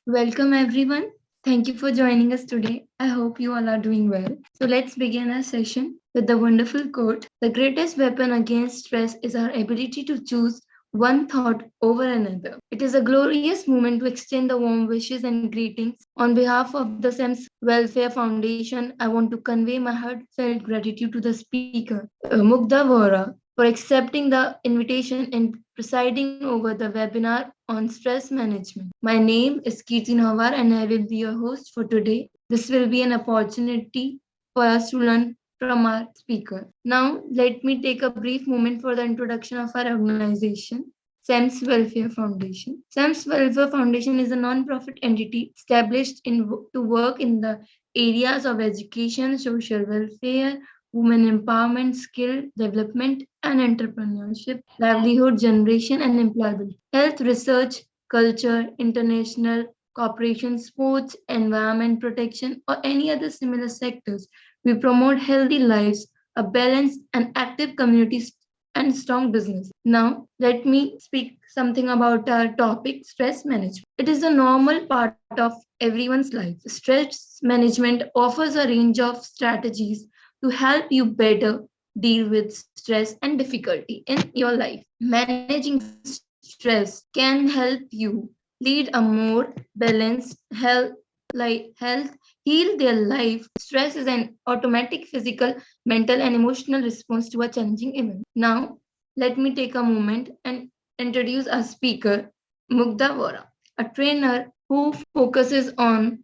Welcome everyone. Thank you for joining us today. I hope you all are doing well. So let's begin our session with the wonderful quote. The greatest weapon against stress is our ability to choose one thought over another. It is a glorious moment to extend the warm wishes and greetings. On behalf of the SEMS Welfare Foundation, I want to convey my heartfelt gratitude to the speaker, Mugdha Vora, for accepting the invitation and presiding over the webinar on stress management. My name is Kirti Nawar and I will be your host for today. This will be an opportunity for us to learn from our speaker. Now, let me take a brief moment for the introduction of our organization. SAMS Welfare Foundation. SAMS Welfare Foundation is a non-profit entity established to work in the areas of education, social welfare, women empowerment, skill development and entrepreneurship, livelihood generation and employability, health research, culture, international cooperation, sports, environment protection, or any other similar sectors. We promote healthy lives, a balanced and active community and strong business. Now, let me speak something about our topic stress management. It is a normal part of everyone's life. Stress management offers a range of strategies to help you better deal with stress and difficulty in your life. Managing stress can help you lead a more balanced health heal their life. Stress is an automatic physical, mental and emotional response to a challenging event. Now, let me take a moment and introduce our speaker, Mugdha Vora, a trainer who focuses on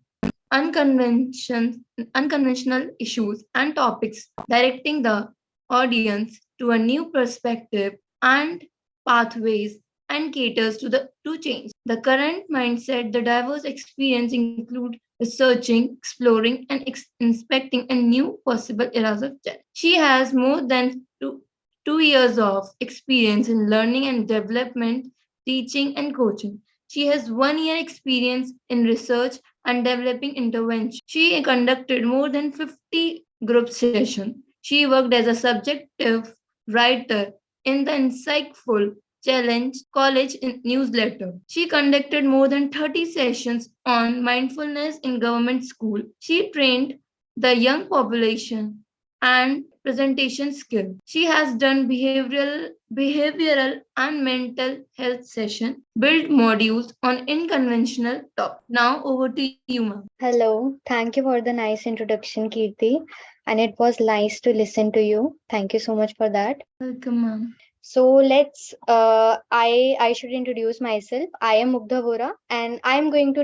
unconvention, unconventional issues and topics, directing the audience to a new perspective and pathways and caters to change. The current mindset, the diverse experience include researching, exploring, and inspecting a new possible eras of challenge. She has more than 2 years of experience in learning and development, teaching, and coaching. She has 1 year experience in research and developing intervention. She conducted more than 50 group sessions. She worked as a subjective writer in the insightful Challenge College newsletter. She conducted more than 30 sessions on mindfulness in government school. She trained the young population and presentation skill. She has done behavioral and mental health session, built modules on unconventional topics. Now over to you, ma'am. Hello, thank you for the nice introduction, Kirti. And it was nice to listen to you. Thank you so much for that. Welcome, ma'am. So I should introduce myself. I am Mugdha Vora, and I am going to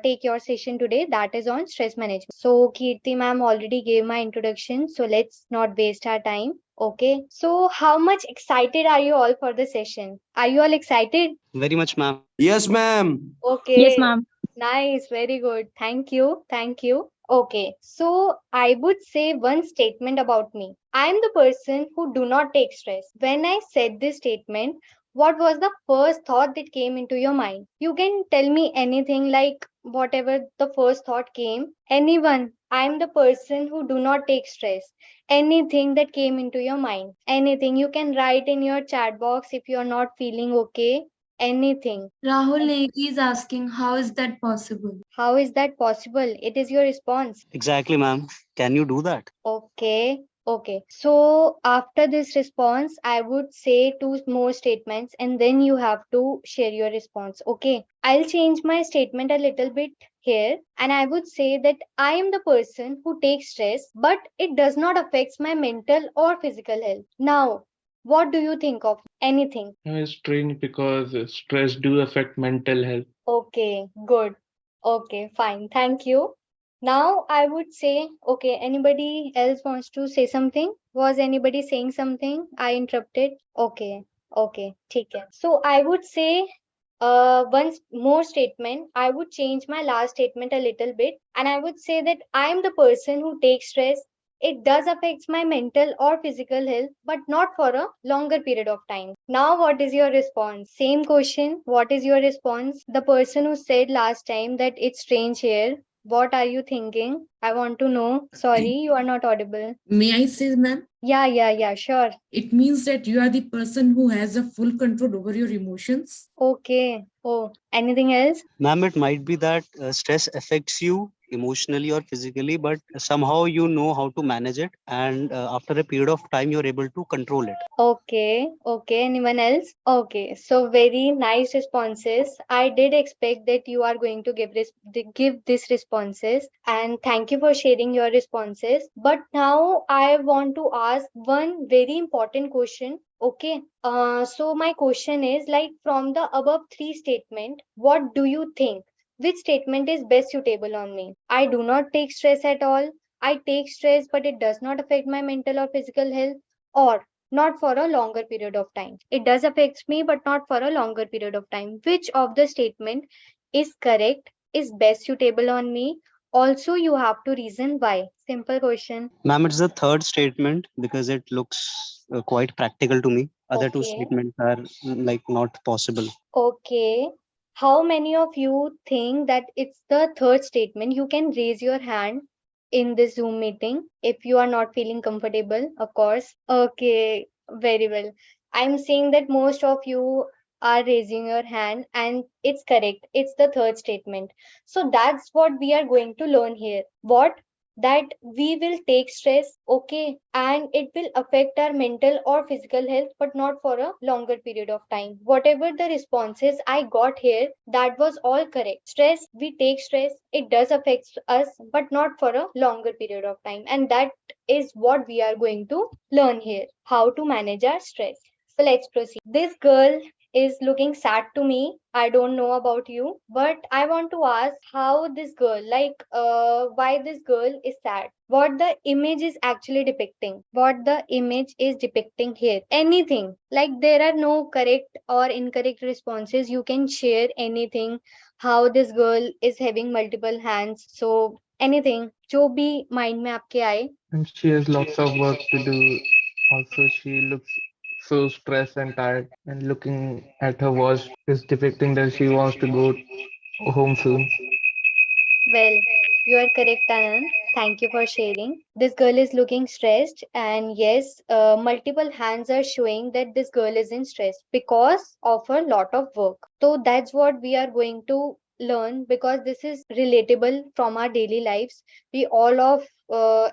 take your session today. That is on stress management. So Kirti ma'am already gave my introduction. So let's not waste our time. Okay. So how much excited are you all for the session? Are you all excited? Very much, ma'am. Yes, ma'am. Yes, Okay, ma'am. nice, very good. Thank you. Thank you. Okay, so I would say one statement about me. I'm the person who do not take stress. When I said this statement, what was the first thought that came into your mind? You can tell me anything like whatever the first thought came. Anyone. I'm the person who do not take stress. Anything that came into your mind. Anything. You can write in your chat box if you're not feeling okay. Anything. Rahul Negi is asking, how is that possible? How is that possible? It is your response. Exactly, ma'am. Can you do that? Okay. Okay. So after this response, I would say two more statements and then you have to share your response. Okay. I'll change my statement a little bit here and I would say that I am the person who takes stress, but it does not affect my mental or physical health. Now, what do you think of anything? It's strange because stress do affect mental health. Okay, good. Okay, fine. Thank you. Now I would say, okay, anybody else wants to say something? Was anybody saying something? I interrupted. Okay, okay, take it. So I would say one more statement. I would change my last statement a little bit, and I would say that I am the person who takes stress. It does affect my mental or physical health, but not for a longer period of time. Now, what is your response? Same question. What is your response? The person who said last time that it's strange here, what are you thinking? I want to know. Sorry, you are not audible. May I say, ma'am? Yeah, sure. It means that you are the person who has a full control over your emotions. Okay. Oh, anything else? Ma'am, it might be that stress affects you emotionally or physically, but somehow you know how to manage it, and after a period of time, you're able to control it. Okay, okay. Anyone else? Okay, so very nice responses. I did expect that you are going to give this responses, and thank you for sharing your responses. But now I want to ask one very important question. Okay, so my question is like from the above three statement, what do you think? Which statement is best suitable on me? I do not take stress at all. I take stress, but it does not affect my mental or physical health. Or not for a longer period of time. It does affect me, but not for a longer period of time. Which of the statement is correct, is best suitable on me? Also, you have to reason why. Simple question. Ma'am, it's the third statement because it looks quite practical to me. Other two Okay. statements are like not possible. Okay. How many of you think that it's the third statement? You can raise your hand in this Zoom meeting if you are not feeling comfortable, of course. Okay, very well. I'm seeing that most of you are raising your hand, and it's correct. It's the third statement. So that's what we are going to learn here. What? That we will take stress, okay, and it will affect our mental or physical health, but not for a longer period of time. Whatever the responses I got here, that was all correct. Stress, we take stress, it does affect us, but not for a longer period of time. And that is what we are going to learn here, how to manage our stress. So let's proceed. This girl is looking sad to me. I don't know about you, but I want to ask how this girl, like, why this girl is sad. What the image is actually depicting. What the image is depicting here. Anything. Like, there are no correct or incorrect responses. You can share anything. How this girl is having multiple hands. So, anything. जो भी mind में आपके आए. And she has lots of work to do. Also, she looks so stressed and tired. And looking at her watch is depicting that she wants to go home soon. Well, you are correct, Anand. Thank you for sharing. This girl is looking stressed, and yes, multiple hands are showing that this girl is in stress because of a lot of work. So that's what we are going to learn because this is relatable from our daily lives. We all of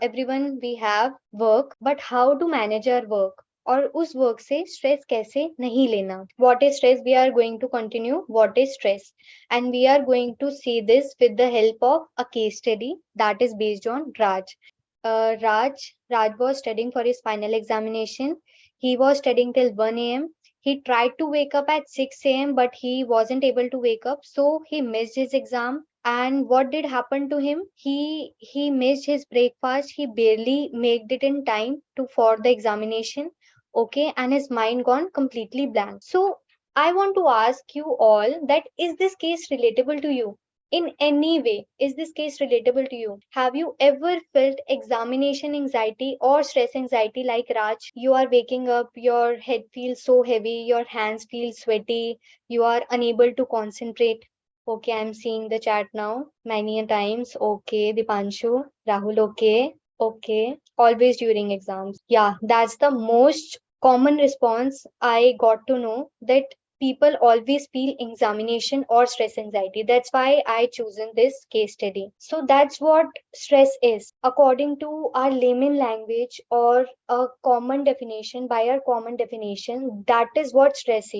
everyone we have work, but how to manage our work? और उस work से stress कैसे नहीं लेना. What is stress? We are going to continue. What is stress? And we are going to see this with the help of a case study that is based on Raj. Raj was studying for his final examination. He was studying till 1 a.m. He tried to wake up at 6 a.m. but he wasn't able to wake up, so he missed his exam. And what did happen to him? He missed his breakfast. He barely made it in time to for the examination. Okay, and his mind gone completely blank. So I want to ask you all that is this case relatable to you? In any way, is this case relatable to you? Have you ever felt examination anxiety or stress anxiety like Raj? You are waking up, your head feels so heavy, your hands feel sweaty, you are unable to concentrate. Okay, I'm seeing the chat now many a times. Okay, Dipanshu, Rahul, okay. Okay, always during exams. Yeah, that's the most common response I got to know that people always feel examination or stress anxiety. That's why I chosen this case study. So that's what stress is. According to our layman language or a common definition, by our common definition, that is what stress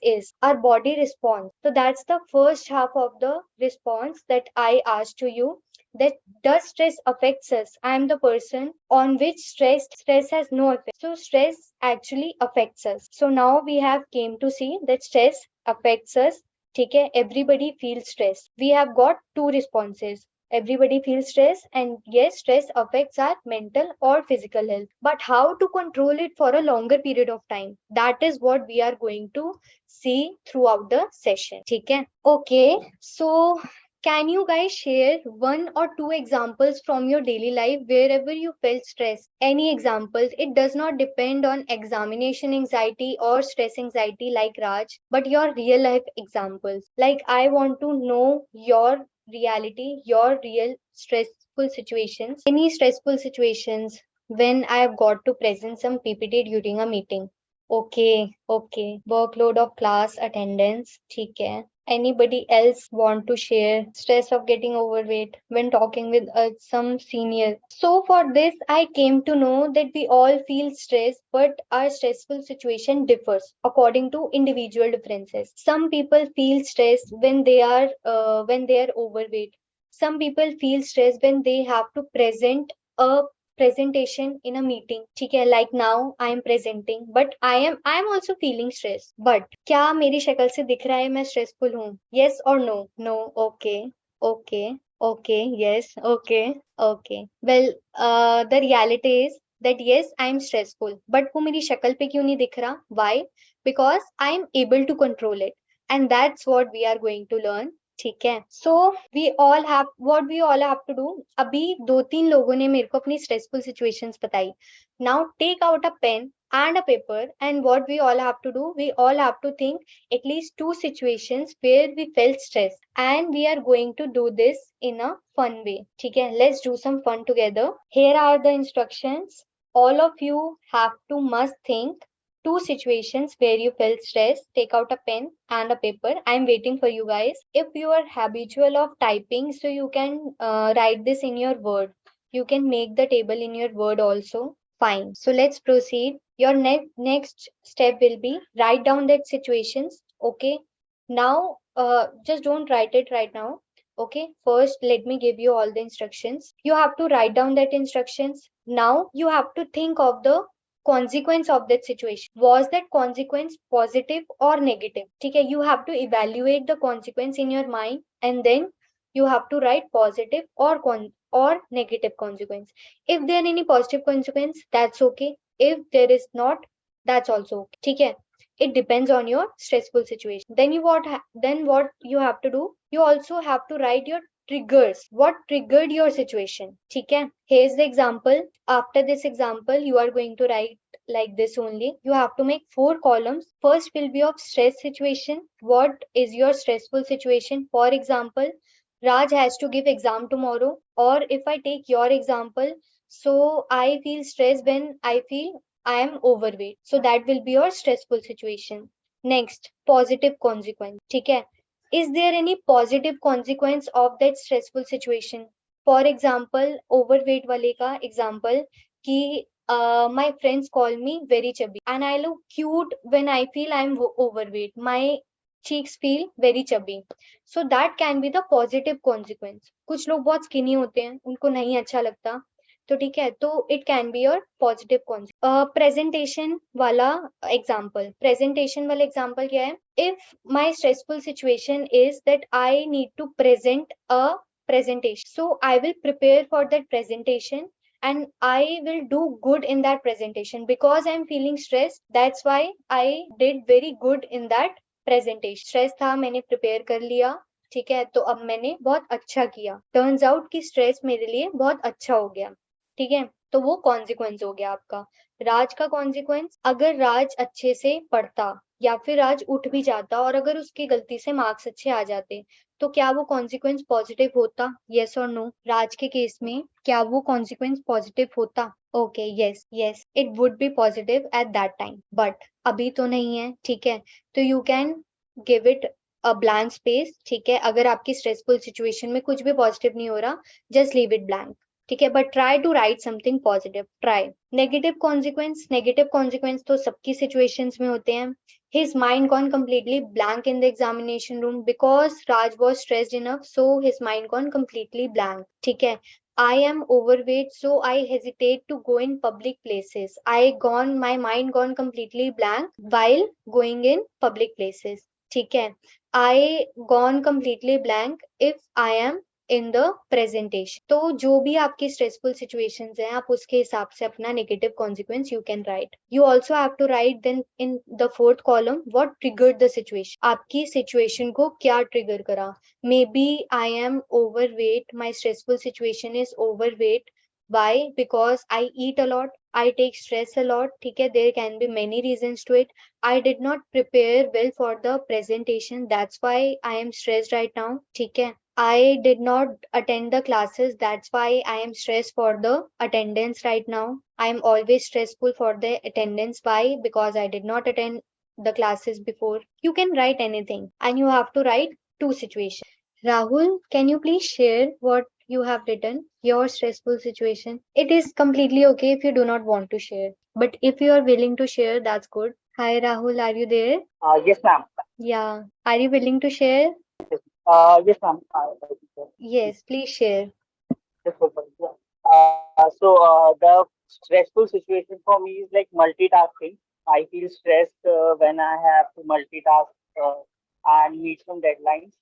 is our body response. So that's the first half of the response that I asked to you, that does stress affects us? I am the person on which stress has no effect. So stress actually affects us. So now we have came to see that stress affects us. Okay, everybody feels stress. We have got two responses. Everybody feels stress, and yes, stress affects our mental or physical health. But how to control it for a longer period of time? That is what we are going to see throughout the session. Okay. Okay. So can you guys share one or two examples from your daily life wherever you felt stress? Any examples? It does not depend on examination anxiety or stress anxiety like Raj, but your real life examples. Like, I want to know your reality, your real stressful situations. Any stressful situations when I have got to present some PPT during a meeting. Okay. Workload of class attendance. ठीक है. Anybody else want to share stress of getting overweight when talking with some senior? So for this, I came to know that we all feel stress, but our stressful situation differs according to individual differences. Some people feel stress when they are overweight. Some people feel stress when they have to present a presentation in a meeting. ठीक है, like now I am presenting, but I am also feeling stress. But क्या मेरी शक्ल से दिख रहा है मैं stressful हूँ? Yes or no? No. Okay. Yes. Okay. Well, the reality is that yes, I am stressful, but वो मेरी शक्ल पे क्यों नहीं दिख रहा? Why? Because I am able to control it, and that's what we are going to learn. ठीक है. So we all have to do. अभी 2-3 लोगों ने मेरे को अपनी स्ट्रेसफुल सिचुएशंस बताई. Now take out a pen and a paper, and what we all have to do, we all have to think at least 2 situations where we felt stress, and we are going to do this in a fun way. ठीक है, let's do some fun together. Here are the instructions. All of you have to must think 2 situations where you felt stress. Take out a pen and a paper. I'm waiting for you guys. If you are habitual of typing, so you can write this in your word. You can make the table in your word also. Fine. So let's proceed. Your next step will be write down that situations. Okay. Now, just don't write it right now. Okay. First, let me give you all the instructions. You have to write down that instructions. Now, you have to think of the consequence of that situation. Was that consequence positive or negative? Okay, you have to evaluate the consequence in your mind, and then you have to write positive or negative consequence. If there are any positive consequence, that's okay. If there is not, that's also okay. Okay, it depends on your stressful situation. Then what you have to do, you also have to write your triggers. What triggered your situation? Okay, here's the example. After this example, you are going to write like this only. You have to make 4 columns. First will be of stress situation. What is your stressful situation? For example, Raj has to give exam tomorrow, or if I take your example, so I feel stressed when I feel I am overweight. So that will be your stressful situation. Next, positive consequence. ठीक है, is there any positive consequence of that stressful situation? For example, overweight वाले का example कि my friends call me very chubby and I look cute when I feel I'm overweight. My cheeks feel very chubby. So that can be the positive consequence. कुछ लोग बहुत skinny होते हैं, उनको नहीं अच्छा लगता, तो ठीक है, तो it can be your positive concept. Presentation वाला एग्जांपल क्या है? If my stressful situation is that I need to present a presentation, so I will prepare for that presentation and I will do good in that presentation because I'm feeling stressed. That's why I did very good in that presentation. Stress था, मैंने prepare कर लिया, ठीक है, तो अब मैंने बहुत अच्छा किया. टर्न्स आउट कि स्ट्रेस मेरे लिए बहुत अच्छा हो गया. ठीक है, तो वो कॉन्सिक्वेंस हो गया आपका. राज का कॉन्सिक्वेंस, अगर राज अच्छे से पढ़ता या फिर राज उठ भी जाता और अगर उसकी गलती से मार्क्स अच्छे आ जाते, तो क्या वो कॉन्सिक्वेंस पॉजिटिव होता? यस और नो? राज के केस में क्या वो कॉन्सिक्वेंस पॉजिटिव होता? Okay, yes it would be positive at that time, but अभी तो नहीं है. ठीक है, तो you can give it a blank space. ठीक है, अगर आपकी स्ट्रेसफुल सिचुएशन में कुछ भी पॉजिटिव नहीं हो रहा, जस्ट लीव इट ब्लैंक. ठीक है, but try to write something positive. Try. Negative consequence तो सबकी सिचुएशंस में होते हैं. His mind gone completely blank in the examination room because Raj was stressed enough, so his mind gone completely blank. ठीक है, I am overweight, so I hesitate to go in public places. My mind gone completely blank while going in public places. ठीक है, I gone completely blank if I am in the presentation. तो जो भी आपकी stressful situations हैं, आप उसके हिसाब से अपना negative consequence you can write. You also have to write then in the 4th column what triggered the situation. आपकी सिचुएशन को क्या ट्रिगर करा? Maybe I am overweight, my stressful situation is overweight. Why? Because I eat a lot, I take stress a lot. ठीक है, there can be many reasons to it. I did not prepare well for the presentation, that's why I am stressed right now. ठीक है, I did not attend the classes. That's why I am stressed for the attendance right now. I am always stressful for the attendance. Why? Because I did not attend the classes before. You can write anything and you have to write two situations. Rahul, can you please share what you have written? Your stressful situation. It is completely okay if you do not want to share. But if you are willing to share, that's good. Hi Rahul, are you there? Yes, ma'am. Yeah. Are you willing to share? Yes, ma'am. Yes, please share. Just open. Yeah. The stressful situation for me is like multitasking. I feel stressed when I have to multitask and meet some deadlines.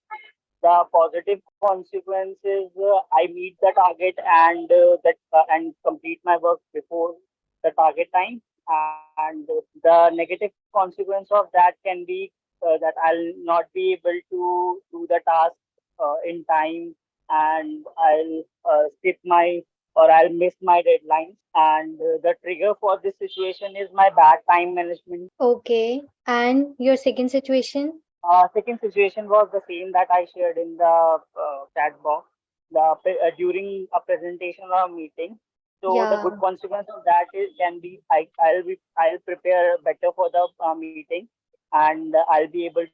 The positive consequences, I meet the target and complete my work before the target time. And the negative consequence of that can be that I'll not be able to do the task in time, and I'll miss my deadlines. And the trigger for this situation is my bad time management. Okay. And your second situation? Second situation was the same that I shared in the chat box. During a presentation or a meeting. So the Yeah. good consequence of that is can be I'll prepare better for the meeting, and I'll be able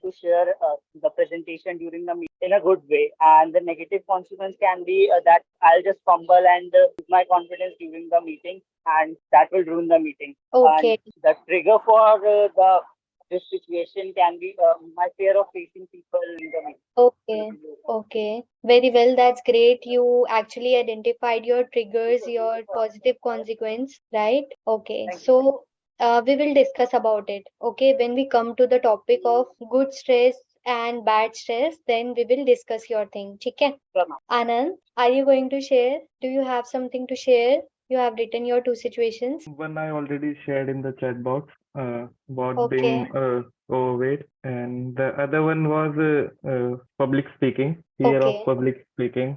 to share the presentation during the meeting in a good way. And the negative consequence can be that I'll just fumble and lose my confidence during the meeting, and that will ruin the meeting. And Okay. the trigger for the this situation can be my fear of facing people in the Okay. meeting. Okay. Very well. That's great. You actually identified your triggers, your positive consequence, right? Okay. Thank you. So, we will discuss about it. Okay. When we come to the topic of good stress and bad stress, then we will discuss your thing. Okay. Sure, ma'am. Anand, are you going to share? Do you have something to share? You have written your two situations. One I already shared in the chat box about Okay. being overweight, and the other one was public speaking, fear of Okay. public speaking.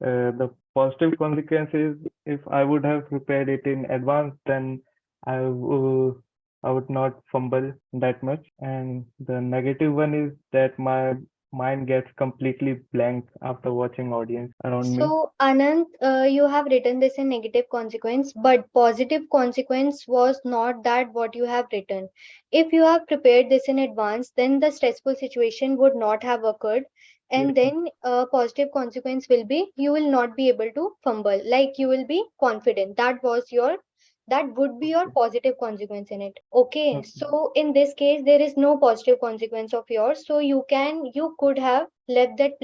The positive consequences, if I would have prepared it in advance, then I would not fumble that much. And the negative one is that my mind gets completely blank after watching audience around me. So, Anand, you have written this in negative consequence, but positive consequence was not that what you have written. If you have prepared this in advance, then the stressful situation would not have occurred. Yes, And then positive consequence will be you will not be able to fumble, like you will be confident. That would be your okay, positive consequence in it. Okay, okay. so in this case, there is no positive consequence of yours. So you could have left that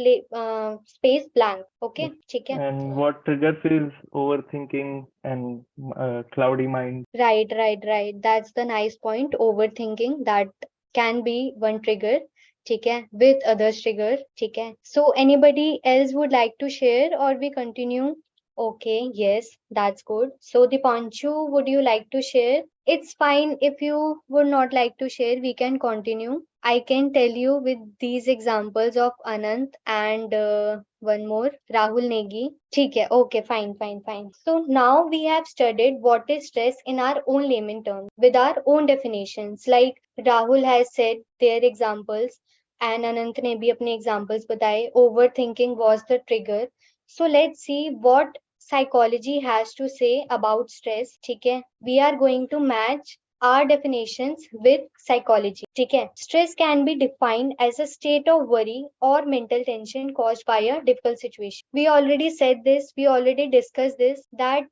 space blank. Yes. Okay, ठीक है. And what triggers is overthinking and cloudy mind. Right. That's the nice point. Overthinking, that can be one trigger. ठीक है, with others trigger. ठीक है. So anybody else would like to share or we continue? Okay, yes, that's good. So Dipanshu, would you like to share? It's fine if you would not like to share, we can continue. I can tell you with these examples of Anant and one more, Rahul Negi. ठीक है, okay, fine. So now we have studied what is stress in our own layman terms, with our own definitions. Like Rahul has said their examples and Anant ने भी अपने examples बताए. Overthinking was the trigger. So let's see what psychology has to say about stress. ठीक है, we are going to match our definitions with psychology. ठीक है, stress can be defined as a state of worry or mental tension caused by a difficult situation. We already said this, we already discussed this, that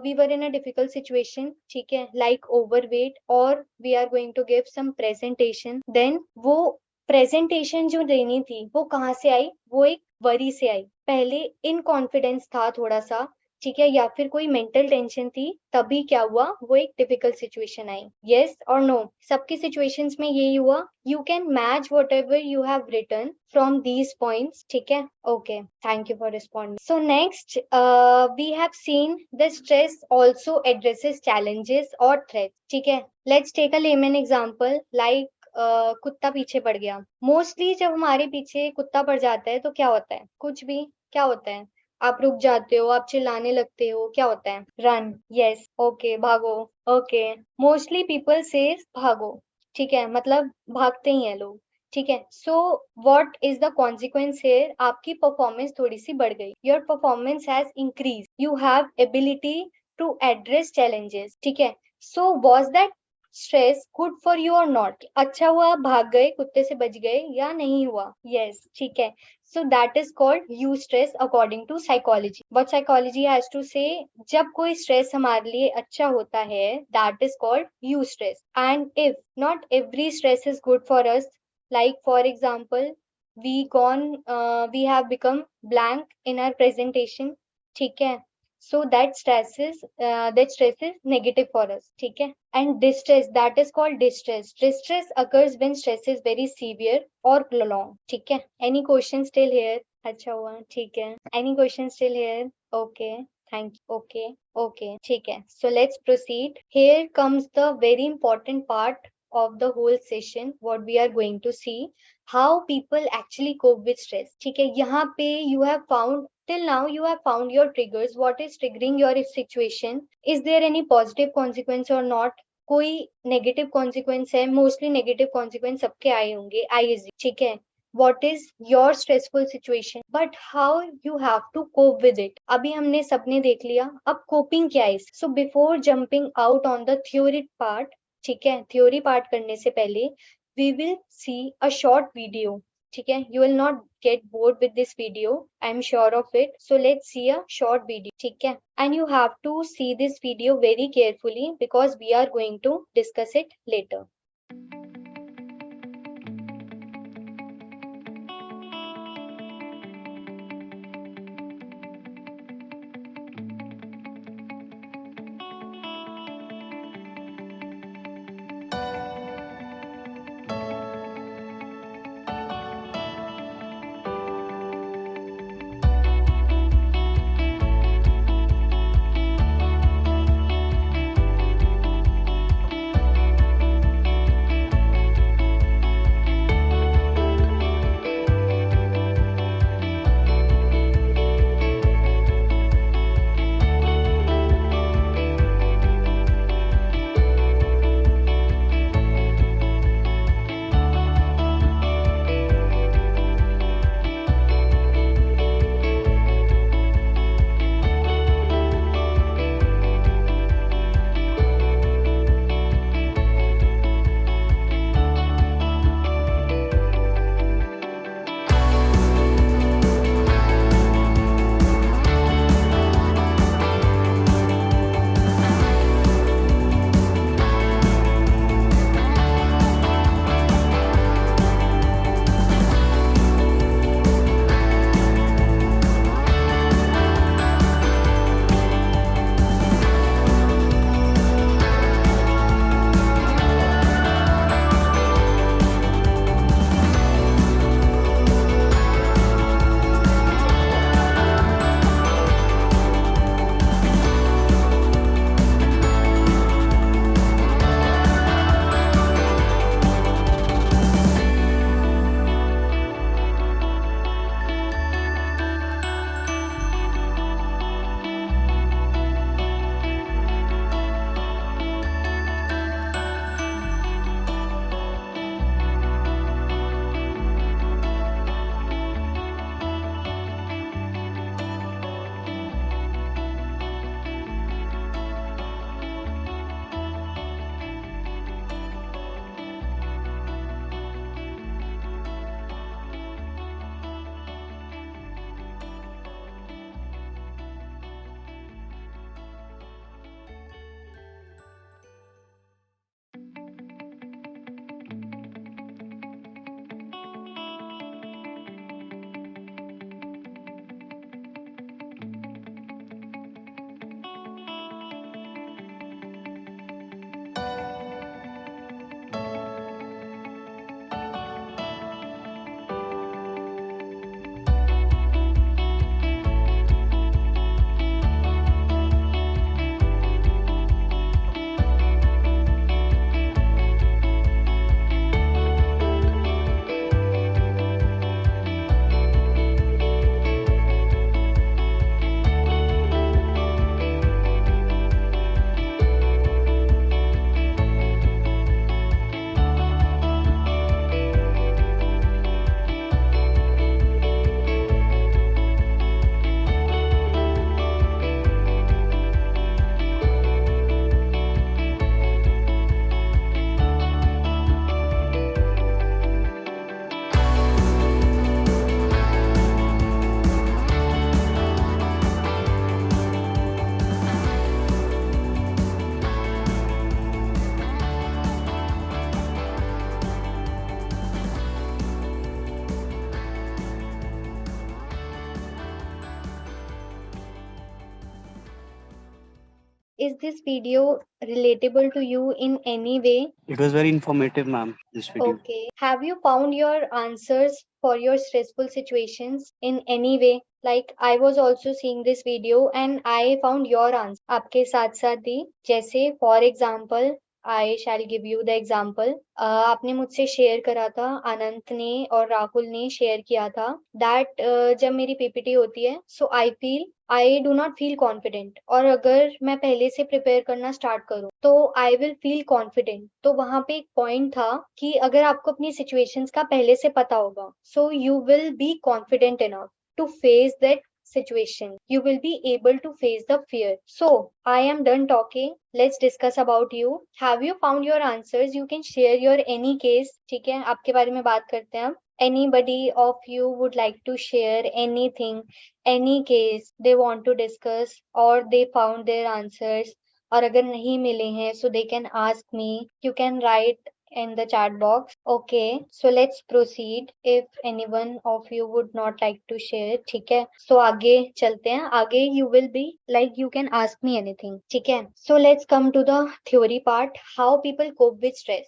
we were in a difficult situation. ठीक है, like overweight, or we are going to give some presentation. Then वो presentation जो देनी थी वो कहाँ से आई, वो एक वरी से आई. पहले इनकॉन्फिडेंस था थोड़ा सा, ठीक है, या फिर कोई मेंटल टेंशन थी, तभी क्या हुआ, वो एक डिफिकल्ट सिचुएशन आई. यस और नो, सबकी सिचुएशंस में यही हुआ. You can match whatever you have written from these points. ठीक है, okay, thank you for responding. So next we have seen the stress also addresses challenges और threats. ठीक है, let's take a layman example like कुत्ता पीछे पड़ गया. Mostly जब हमारे पीछे कुत्ता पड़ जाता है तो क्या होता है, कुछ भी, क्या होता है, आप रुक जाते हो, आप चिल्लाने लगते हो, क्या होता है, रन. यस, ओके, भागो. ओके, मोस्टली पीपल से भागो. ठीक है, मतलब भागते ही हैं लोग. ठीक है. So what is the consequence here? आपकी परफॉर्मेंस थोड़ी सी बढ़ गई. Your performance has increase. You have ability to address challenges. ठीक है. So was that stress good for you और नॉट? अच्छा हुआ आप भाग गए, कुत्ते से बच गए, या नहीं हुआ? यस. ठीक है. So that is called eustress according to psychology. What psychology has to say? जब कोई stress हमारे लिए अच्छा होता है, that is called eustress. And if not every stress is good for us, like for example, we have become blank in our presentation. ठीक है. So that stress is negative for us. ठीक है. And distress, that is called distress. Distress occurs when stress is very severe or prolonged. ठीक है. Any question still here? अच्छा हुआ. ठीक है. Any question still here? Okay. Thank you. Okay. ठीक है. So let's proceed. Here comes the very important part of the whole session. What we are going to see, how people actually cope with stress. ठीक है. यहाँ पे you have found, till now you have found your triggers. What is triggering your situation? Is there any positive consequence or not? कोई negative consequence है? Mostly negative consequence सबके आए होंगे, आई. ठीक है. What is your stressful situation, but how you have to cope with it? अभी हमने सबने देख लिया, अब coping क्या है? So before jumping out on the theory part, ठीक है, theory part करने से पहले we will see a short video. ठीक है. You will not get bored with this video, I'm sure of it. So let's see a short video. ठीक है. And you have to see this video very carefully because we are going to discuss it later. is this video relatable to you in any way? It was very informative, ma'am, this video. Okay. Have you found your answers for your stressful situations in any way? Like I was also seeing this video and I found your answer. आपके साथ साथ ही जैसे for example I shall give you the example. आपने मुझसे share करा था, अनंत ने और राहुल ने शेयर किया था that जब मेरी पीपीटी होती है so I do not feel confident और अगर मैं पहले से प्रिपेयर करना स्टार्ट करूं तो I will feel confident. तो वहां पे एक पॉइंट था कि अगर आपको अपनी सिचुएशंस का पहले से पता होगा so you will be confident enough to face that situation. You will be able to face the fear. So I am done talking. Let's discuss about you. Have you found your answers? You can share your any case. ठीक है, आपके बारे में बात करते हैं अब. Anybody of you would like to share anything, any case they want to discuss or they found their answers? और अगर नहीं मिले हैं so they can ask me. You can write in the chat box. Okay, so let's proceed. If anyone of you would not like to share, ठीक है, so आगे चलते हैं. आगे you will be like you can ask me anything. ठीक है, so let's come to the theory part. How people cope with stress.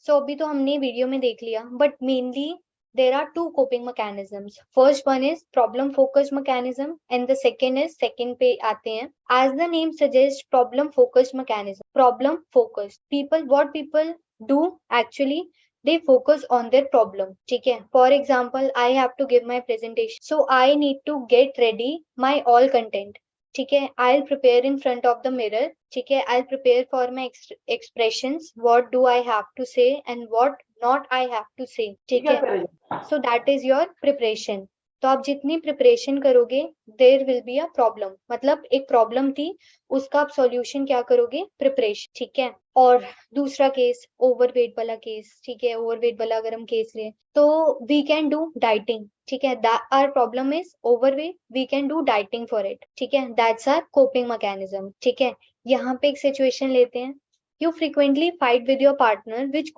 So अभी तो हमने वीडियो में देख लिया, but mainly there are two coping mechanisms. First one is problem focused mechanism and the second is second पे आते हैं. As the name suggests, problem focused mechanism. Problem focused. What people do actually, they focus on their problem. ठीक है, for example I have to give my presentation, so I need to get ready my all content. ठीक है, I'll prepare in front of the mirror. ठीक है, I'll prepare for my expressions, what do I have to say and what not I have to say. ठीक है, so that is your preparation. तो आप जितनी preparation करोगे there will be a problem. मतलब एक प्रॉब्लम थी, उसका आप सॉल्यूशन क्या करोगे? प्रिपरेशन. ठीक है, और दूसरा केस ओवरवेट वाला केस. ठीक है, ओवरवेट वाला अगर हम केस लें तो वी कैन डू डाइटिंग. ठीक है, our problem is overweight, we can do dieting for it. ठीक है, दैट्स आवर कोपिंग मैकेनिज्म. ठीक है, यहाँ पे एक सिचुएशन लेते हैं. You frequently fight with your partner which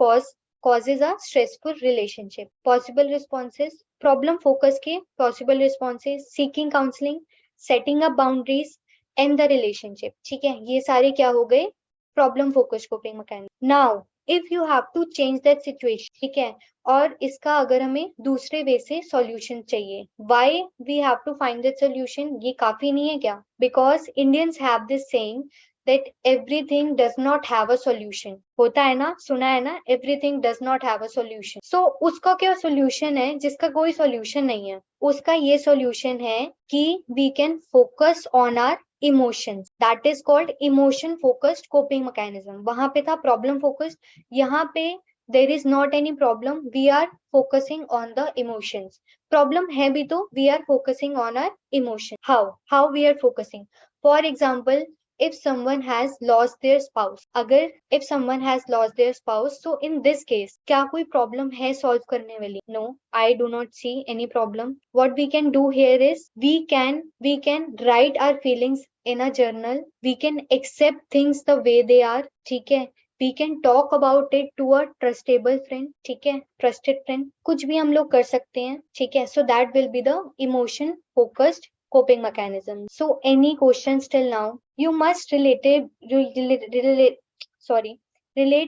causes a stressful relationship. Possible responses, problem focus के possible responses, seeking counseling, setting up boundaries, end the relationship. ठीक है, ये सारे क्या हो गए? Problem focused coping mechanism. Now, if you have to change that situation, ठीक है, और इसका अगर हमें दूसरे वे से solution चाहिए, why we have to find that solution? ये काफी नहीं है क्या? Because Indians have this saying that everything does not have a solution. होता है ना, सुना है ना, everything does not have a solution. So उसका क्या solution है जिसका कोई solution नहीं है? उसका ये solution है कि we can focus on our emotions. That is called emotion focused coping mechanism. वहां पे था problem focused, यहाँ पे there is not any problem, we are focusing on the emotions. Problem है भी तो we are focusing on our emotion. How we are focusing? For example, if someone has lost their spouse, अगर if someone has lost their spouse, so in this case क्या कोई problem है solve करने वाली? No, I do not see any problem. What we can do here is we can write our feelings in a journal. We can accept things the way they are. ठीक है, we can talk about it to a trustable friend. ठीक है, trusted friend, कुछ भी हम लोग कर सकते हैं. ठीक है, so that will be the emotion focused coping mechanism. So any questions till now? You must relate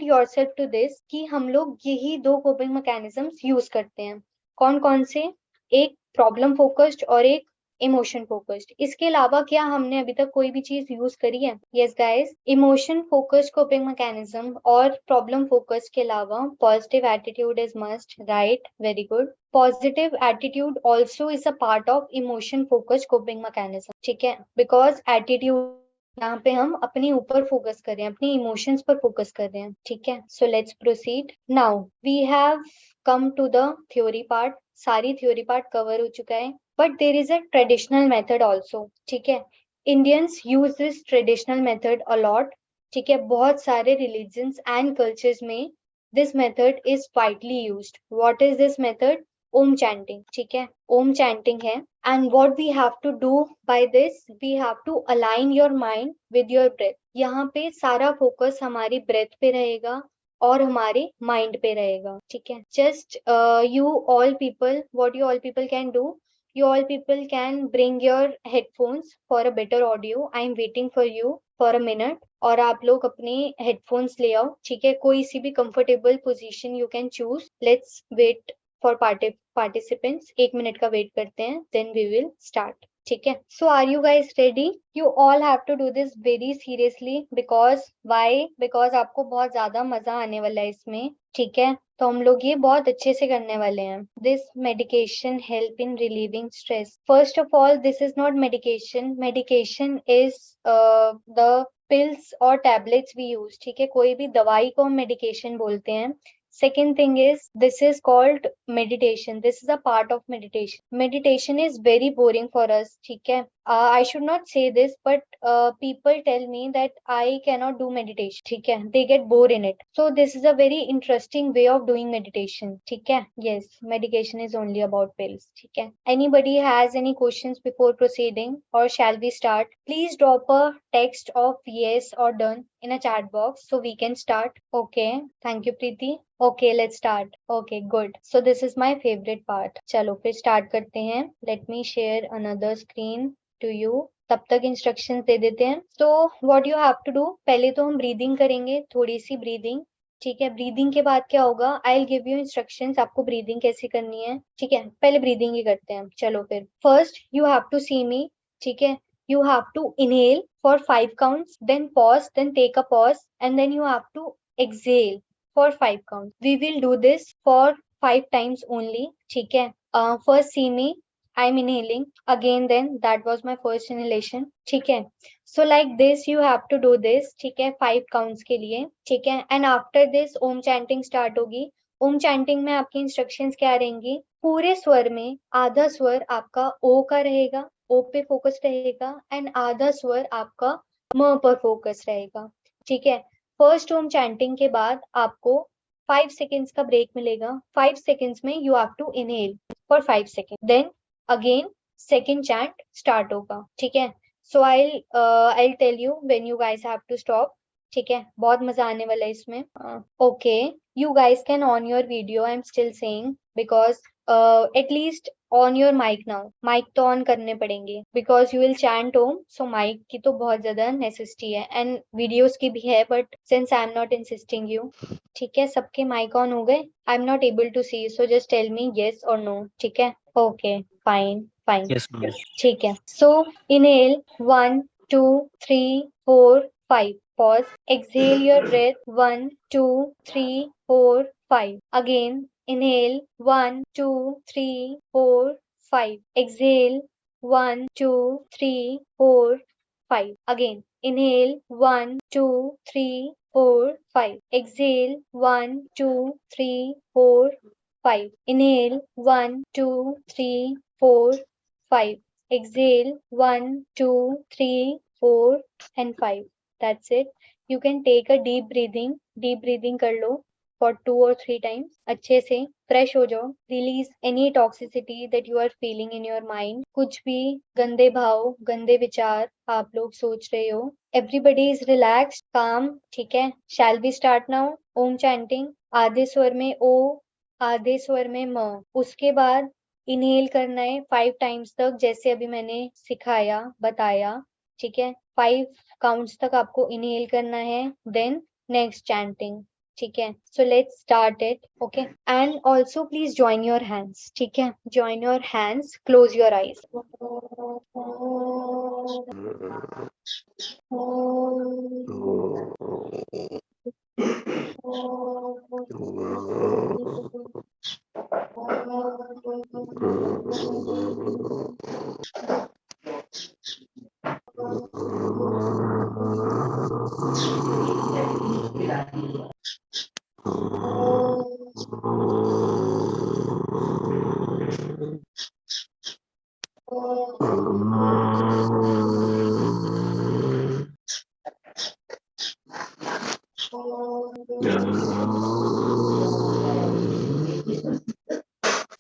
yourself to this कि हम लोग यही दो coping mechanisms use करते हैं. कौन कौन से? एक problem focused और एक इमोशन फोकस्ड. इसके अलावा क्या हमने अभी तक कोई भी चीज यूज करी है? Yes guys, emotion focused coping mechanism और प्रॉब्लम फोकस के अलावा positive attitude is must. Right, very good. Positive attitude also is a part of emotion focused coping mechanism. ठीक है, बिकॉज एटीट्यूड यहाँ पे हम अपने ऊपर फोकस कर रहे हैं, अपने इमोशंस पर फोकस कर रहे हैं. ठीक है, so let's proceed. Now we have come to the theory part. सारी थ्योरी पार्ट कवर हो चुका है, but there is a traditional method also. ठीक है, Indians use this traditional method a lot. ठीक है, बहुत सारे रिलीजन्स एंड कल्चर्स में this method is widely used. What is this method? Om chanting. ठीक है, ओम चैंटिंग है. And what we have to do by this, we have to align your mind with your breath. यहाँ पे सारा focus हमारी breath पे रहेगा और हमारे माइंड पे रहेगा. ठीक है, just you all people, what you all people can do, you all people can bring your headphones for a better audio. I am waiting for you. For a minute और आप लोग अपने हेडफोन्स ले आओ, ठीक है, कोई सी भी comfortable position you can choose. Let's wait for participants. 1 minute का वेट करते हैं, देन वी विल स्टार्ट. ठीक है, so are you guys ready? You all have to do this very seriously. Because आपको बहुत ज्यादा मजा आने वाला है इसमें. ठीक है, तो हम लोग ये बहुत अच्छे से करने वाले हैं. This medication help in relieving stress. First of all, this is not medication. Medication is the pills और टैबलेट्स वी यूज. ठीक है, कोई भी दवाई को हम मेडिकेशन बोलते हैं. Second thing is, this is called meditation. This is a part of meditation. Meditation is very boring for us. ठीक है, I should not say this, but people tell me that I cannot do meditation. ठीक है, they get bored in it. So this is a very interesting way of doing meditation. ठीक है, yes, medication is only about pills. ठीक है, anybody has any questions before proceeding, or shall we start? Please drop a text of yes or done in a chat box so we can start. Okay, thank you Preeti. Okay, let's start. Okay, good. So this is my favorite part. चलो फिर start करते हैं. Let me share another screen to you. तब तक instructions दे देते हैं. So what you have to do, पहले तो हम ब्रीदिंग करेंगे, थोड़ी सी ब्रीदिंग. ठीक है, ब्रीदिंग के बाद क्या होगा, I will give you instructions, आपको ब्रीदिंग कैसे करनी है. ठीक है, पहले ब्रीदिंग ही करते हैं. चलो फिर, फर्स्ट यू हैव टू सी मी. ठीक है, you have to inhale for 5 counts, then pause, then take a pause, and then you have to exhale for 5 counts. We will do this for 5 times only. ठीक है, first see me, I'm inhaling again, then that was my first inhalation. ठीक है, so like this you have to do this. ठीक है, 5 counts के लिए. ठीक है, and after this Om chanting start होगी. ओम चैंटिंग में आपकी इंस्ट्रक्शंस क्या रहेंगी, पूरे स्वर में आधा स्वर आपका ओ का रहेगा, ओ पे फोकस रहेगा, एंड आधा स्वर आपका म पर फोकस रहेगा. ठीक है, फर्स्ट ओम चैंटिंग के बाद आपको 5 सेकेंड्स का ब्रेक मिलेगा. 5 सेकेंड्स में you have to inhale for 5 second, then again second chant start होगा. ठीक है, so I tell you when you guys have to stop. ठीक है, बहुत मजा आने वाला है इसमें. Okay, you guys can on your video, I'm still saying, because at least on your mic now. mic तो on करने पड़ेंगे because you will chant home, so mic की तो बहुत ज्यादा necessity है, and videos की भी है, but since I'm not insisting you. ठीक है, सबके mic on हो गए? I'm not able to see, so just tell me yes or no. ठीक है, okay, fine. Yes, ma'am. ठीक है, so inhale 1 2 3 4 5. Pause. Exhale your breath 1 2 3 4 5. Again, inhale 1 2 3 4 5. Exhale 1 2 3 4 5. Again, inhale 1 2 3 4 5. Exhale 1 2 3 4 5. Inhale 1 2 3 4 5. Exhale 1 2 3 4 and 5. That's it. You can take a deep breathing कर लो for 2 or 3 times. अच्छे से fresh हो जाओ. Release any toxicity that you are feeling in your mind. कुछ भी गंदे भाव, गंदे विचार आप लोग सोच रहे हो. Everybody is relaxed, calm. ठीक है, shall we start now? Om chanting. आधे स्वर में ओ, आधे स्वर में म. उसके बाद इनहेल करना है 5 टाइम्स तक, जैसे अभी मैंने सिखाया, बताया. ठीक है, 5 काउंट्स तक आपको इनहेल करना है, देन नेक्स्ट चैंटिंग. ठीक है, so let's start it. Okay, and also please join your hands. ठीक है, join your hands, close your eyes.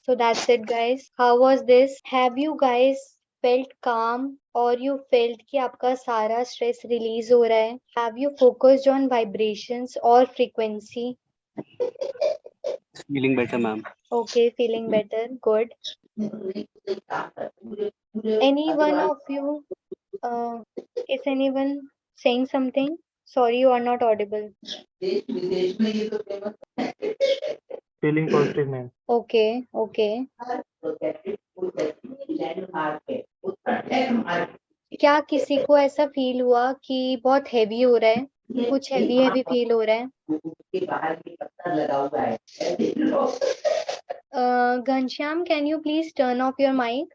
So that's it guys. How was this? Have you guys felt calm or you felt कि आपका सारा stress release हो रहा है? Have you focused on vibrations or frequency? Feeling better, ma'am. Okay, feeling better. Good. Any one of you, is anyone saying something? Sorry, you are not audible. Feeling positive, ma'am. Okay, okay. क्या किसी को ऐसा feel हुआ कि बहुत heavy हो रहा है, कुछ हैवी हैवी फील हो रहा है? Ghanshyam, can you please turn off your mic?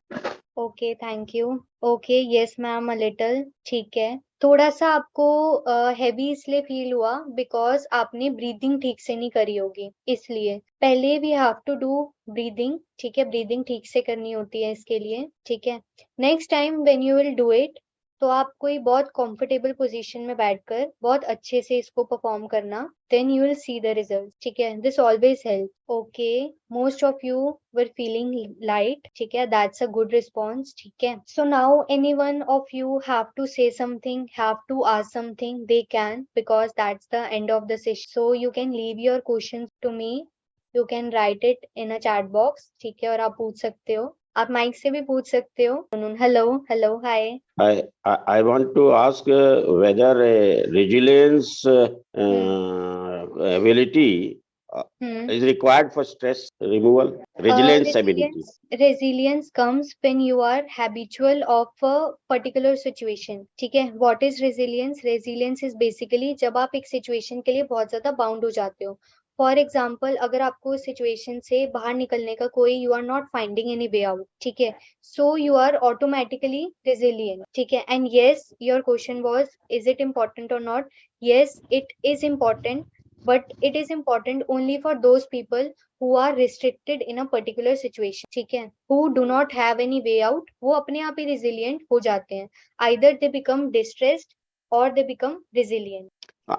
Okay, thank you. Okay, yes ma'am, a little. ठीक है. थोड़ा सा आपको हैवी इसलिए फील हुआ बिकॉज आपने ब्रीदिंग ठीक से नहीं करी होगी, इसलिए. पहले we have to do breathing. ठीक है, ब्रीदिंग ठीक से करनी होती है इसके लिए. ठीक है. Next time when you will do it, तो आप कोई बहुत कंफर्टेबल पोजीशन में बैठकर बहुत अच्छे से इसको परफॉर्म करना, then you will see the result. ठीक है, this always help. Okay, most of you were feeling light. ठीक है, दैट्स अ गुड रिस्पॉन्स. ठीक है. So now any one of you have to say something, have to ask something, they can, because that's the end of the session. So you can leave your question to me, you can write it in a chat box. ठीक है, और आप पूछ सकते हो, आप mic से भी पूछ सकते हो. Hello hello, hi. I want to ask whether resilience ability is required for stress removal. Resilience ability. Resilience comes when you are habitual of a particular situation. ठीक है. What is resilience? Resilience is basically जब आप एक situation के लिए बहुत ज्यादा bound हो जाते हो. फॉर एग्जाम्पल, अगर आपको सिचुएशन से बाहर निकलने का कोई, you are not finding any way out. ठीक है. So you are automatically resilient. ठीक है. And yes, your question was, is it important or not? Yes, it is important, but it is important only for those people who are restricted in a particular situation. ठीक है. who do not have any way out, वो अपने आप ही resilient हो जाते हैं. either they become distressed or they become resilient.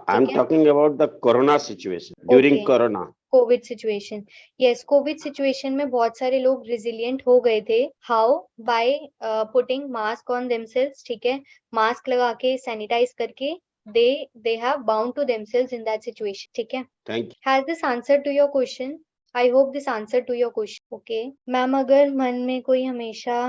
I'm talking about the corona situation. During corona, Covid situation. Yes, Covid situation में बहुत सारे लोग रेजिलिएंट हो गए थे. How? By putting mask on themselves. ठीक है, मास्क लगा के, सैनिटाइज करके, they have bound to themselves in that situation. ठीक है. thank you. Has this answered to your question? I hope this answered to your question. Okay. Ma'am, अगर मन में कोई हमेशा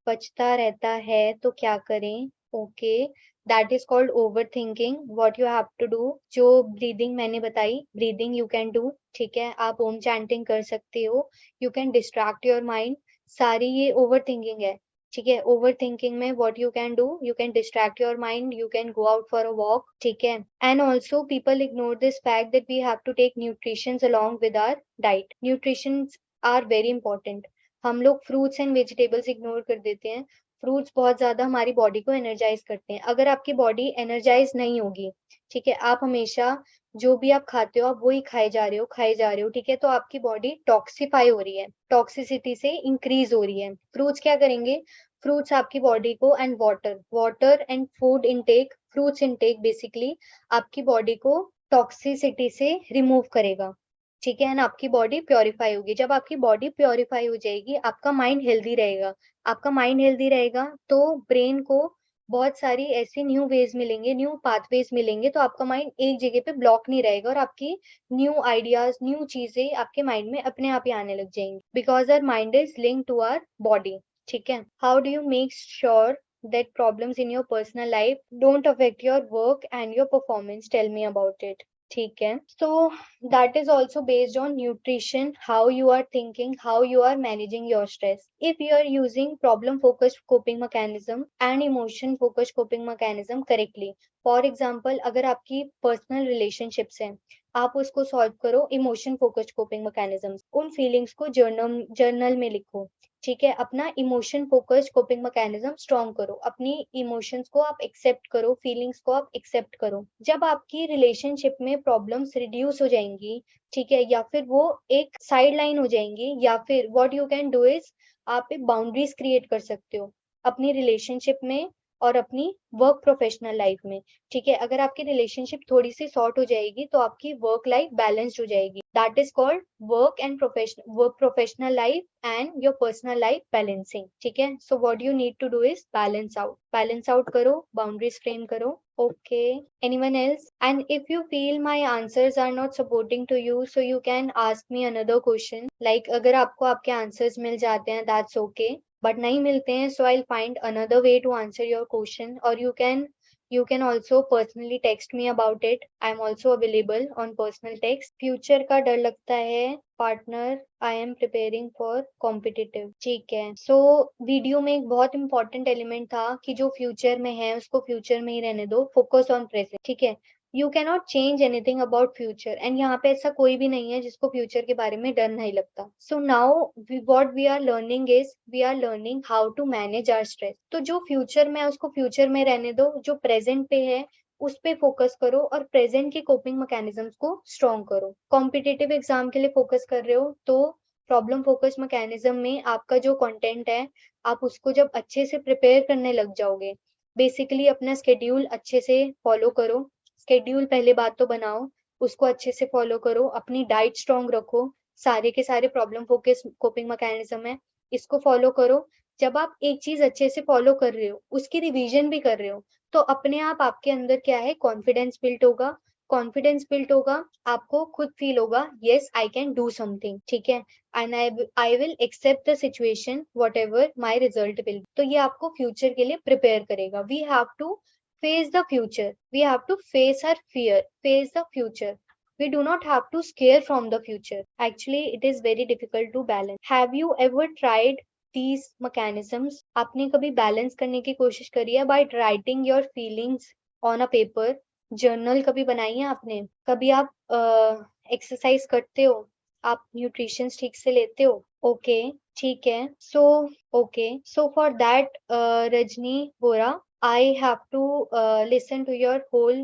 बचता रहता है तो क्या करें? Okay. That is called overthinking. What you have to do, जो breathing मैंने बताई, breathing you can do. ठीक है, आप ओम चैंटिंग कर सकते हो. You can distract your mind. सारी ये overthinking है. ठीक है. ओवर थिंकिंग में what you can do, you can distract your mind, you can go out for a walk. ठीक है. And also people ignore this fact that we have to take nutritions along with our diet. Nutritions are very important. हम लोग fruits and vegetables ignore कर देते हैं. Fruits बहुत ज्यादा हमारी बॉडी को एनर्जाइज करते हैं. अगर आपकी बॉडी एनर्जाइज नहीं होगी, ठीक है, आप हमेशा जो भी आप खाते हो, आप वही खाए जा रहे हो. ठीक है, तो आपकी बॉडी टॉक्सिफाई हो रही है, टॉक्सिसिटी से इंक्रीज हो रही है. फ्रूट्स क्या करेंगे? फ्रूट्स आपकी बॉडी को, and water and food intake, fruits intake basically आपकी बॉडी को टॉक्सिसिटी से रिमूव करेगा. ठीक है, एंड आपकी बॉडी प्योरीफाई होगी. जब आपकी बॉडी प्योरीफाई हो जाएगी, आपका माइंड हेल्दी रहेगा. आपका माइंड हेल्दी रहेगा तो ब्रेन को बहुत सारी ऐसी न्यू वेज मिलेंगे, न्यू पाथवेज मिलेंगे, तो आपका माइंड एक जगह पे ब्लॉक नहीं रहेगा और आपकी न्यू आइडियाज, न्यू चीजें आपके माइंड में अपने आप ही आने लग जाएंगी, because our mind is link to our body. ठीक है. How do you make sure that problems in your personal life don't affect your work and your performance? Tell me about it. ठीक है. So that is also based on nutrition, how you are thinking, how you are managing your stress. If you are using problem focused coping mechanism and emotion focused coping mechanism correctly, for example, अगर आपकी personal relationships है, आप उसको solve करो emotion focused coping mechanisms. उन feelings को journal में लिखो. ठीक है, अपना emotion focused coping mechanism strong करो. अपनी इमोशंस को आप एक्सेप्ट करो, फीलिंग्स को आप एक्सेप्ट करो. जब आपकी रिलेशनशिप में प्रॉब्लम्स रिड्यूस हो जाएंगी, ठीक है, या फिर वो एक साइड लाइन हो जाएंगी, या फिर what you can do is, आप एक बाउंड्रीज क्रिएट कर सकते हो अपनी रिलेशनशिप में और अपनी वर्क प्रोफेशनल लाइफ में. ठीक है, अगर आपकी रिलेशनशिप थोड़ी सी सॉर्ट हो जाएगी तो आपकी वर्क लाइफ बैलेंस्ड हो जाएगी. That is called work professional life and your personal life balancing. ठीक है. So what you need to do is balance out करो, बाउंड्रीज फ्रेम करो. Okay, anyone else? And if you feel my answers are not supporting to you, so you can ask me another question. Like अगर आपको आपके answers मिल जाते हैं, that's okay. But नहीं मिलते हैं, so I'll find another way to answer your question, or you can You can also personally text me about it. I'm also available on personal text. Future का डर लगता है, partner I am preparing for competitive. ठीक है. So video में एक बहुत important element था कि जो फ्यूचर में है उसको फ्यूचर में ही रहने दो, फोकस ऑन प्रेजेंट. ठीक है. You cannot change anything about future and यहाँ पे ऐसा कोई भी नहीं है जिसको फ्यूचर के बारे में डर नहीं लगता. So now what we are learning is we are learning how to manage our stress. तो जो फ्यूचर में है उसको फ्यूचर में रहने दो, जो प्रेजेंट पे है उस पे फोकस करो और प्रेजेंट के कोपिंग मैकेनिज्म्स को स्ट्रॉन्ग करो. कॉम्पिटिटिव एग्जाम के लिए फोकस कर रहे हो तो प्रॉब्लम फोकस मैकेनिज्म में आपका जो कंटेंट है आप उसको जब अच्छे से प्रिपेयर करने लग जाओगे, बेसिकली अपना स्केड्यूल अच्छे से फॉलो करो. स्केड्यूल पहले बात तो बनाओ, उसको अच्छे से फॉलो करो, अपनी डाइट स्ट्रॉन्ग रखो. सारे के सारे प्रॉब्लम फोकस कोपिंग मैकेनिज्म है, इसको फॉलो करो. जब आप एक चीज अच्छे से फॉलो कर रहे हो, उसकी रिवीजन भी कर रहे हो, तो अपने आप आपके अंदर क्या है, कॉन्फिडेंस बिल्ड होगा. कॉन्फिडेंस बिल्ड होगा, आपको खुद फील होगा yes I can do something. ठीक है. And I will accept the situation whatever my result will. तो ये आपको फ्यूचर के लिए प्रिपेयर करेगा. We have to face the future. We have to face our fear, face the future. We do not have to scare from the future. Actually, it is very difficult to balance. Have you ever tried these mechanisms? आपने कभी balance करने की कोशिश करी है by writing your feelings on a paper? Journal कभी बनाई है आपने? कभी आप एक्सरसाइज करते हो? आप न्यूट्रिशन ठीक से लेते हो? ओके, ठीक है. So for that, Rajni Bora, I have to listen to your whole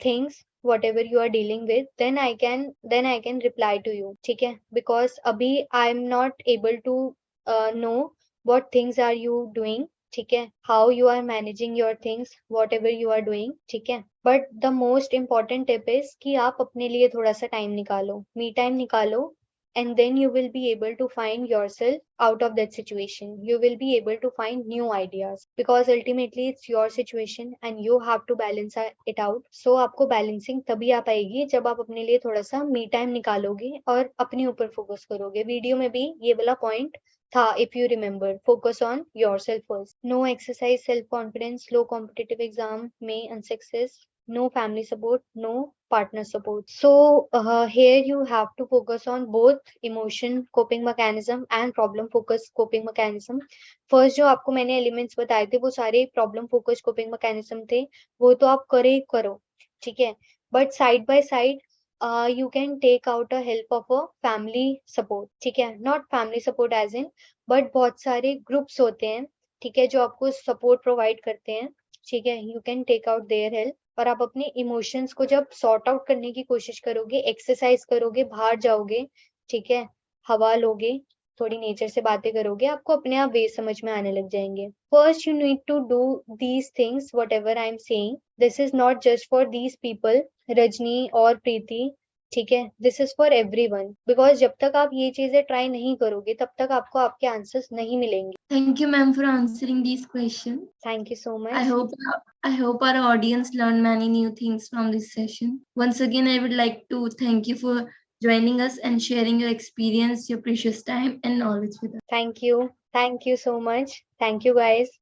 things whatever you are dealing with, then I can reply to you. ठीक है. Because अभी I am not able to know what things are you doing. ठीक है. How you are managing your things, whatever you are doing. ठीक है. But the most important tip is कि आप अपने लिए थोड़ा सा टाइम निकालो, me time निकालो, and then you will be able to find yourself out of that situation. You will be able to find new ideas because ultimately it's your situation and you have to balance it out. So आपको balancing तभी आ पाएगी जब आप अपने लिए थोड़ा सा me time निकालोगे और अपने ऊपर फोकस करोगे. वीडियो में भी ये वाला पॉइंट था, if you remember, focus on yourself first. No exercise, self confidence, low competitive exam may unsuccess, no family support, no partner support. So here you have to focus on both emotion coping mechanism and problem focus coping mechanism. First जो आपको मैंने elements बताए थे वो सारे problem focus coping mechanism थे, वो तो आप करो. ठीक है. But side by side you can take out a help of a family support. ठीक है. Not family support as in, but बहुत सारे groups होते हैं. ठीक है, जो आपको support provide करते हैं. ठीक है. You can take out their help. और आप अपने इमोशंस को जब सॉर्ट आउट करने की कोशिश करोगे, एक्सरसाइज करोगे, बाहर जाओगे, ठीक है, हवा लोगे, थोड़ी नेचर से बातें करोगे, आपको अपने आप वे समझ में आने लग जाएंगे. First you need to do these things whatever I am saying. This is not just for these people, Rajni और प्रीति. ठीक है, this is for everyone. Because जब तक आप ये चीजें ट्राई नहीं करोगे तब तक आपको आपके आंसर्स नहीं मिलेंगे. Thank you, ma'am, for answering these questions. Thank you so much. I hope our audience learned many new things from this session. Once again, I would like to thank you for joining us and sharing your experience, your precious time and knowledge with us. Thank you so much. Thank you, guys.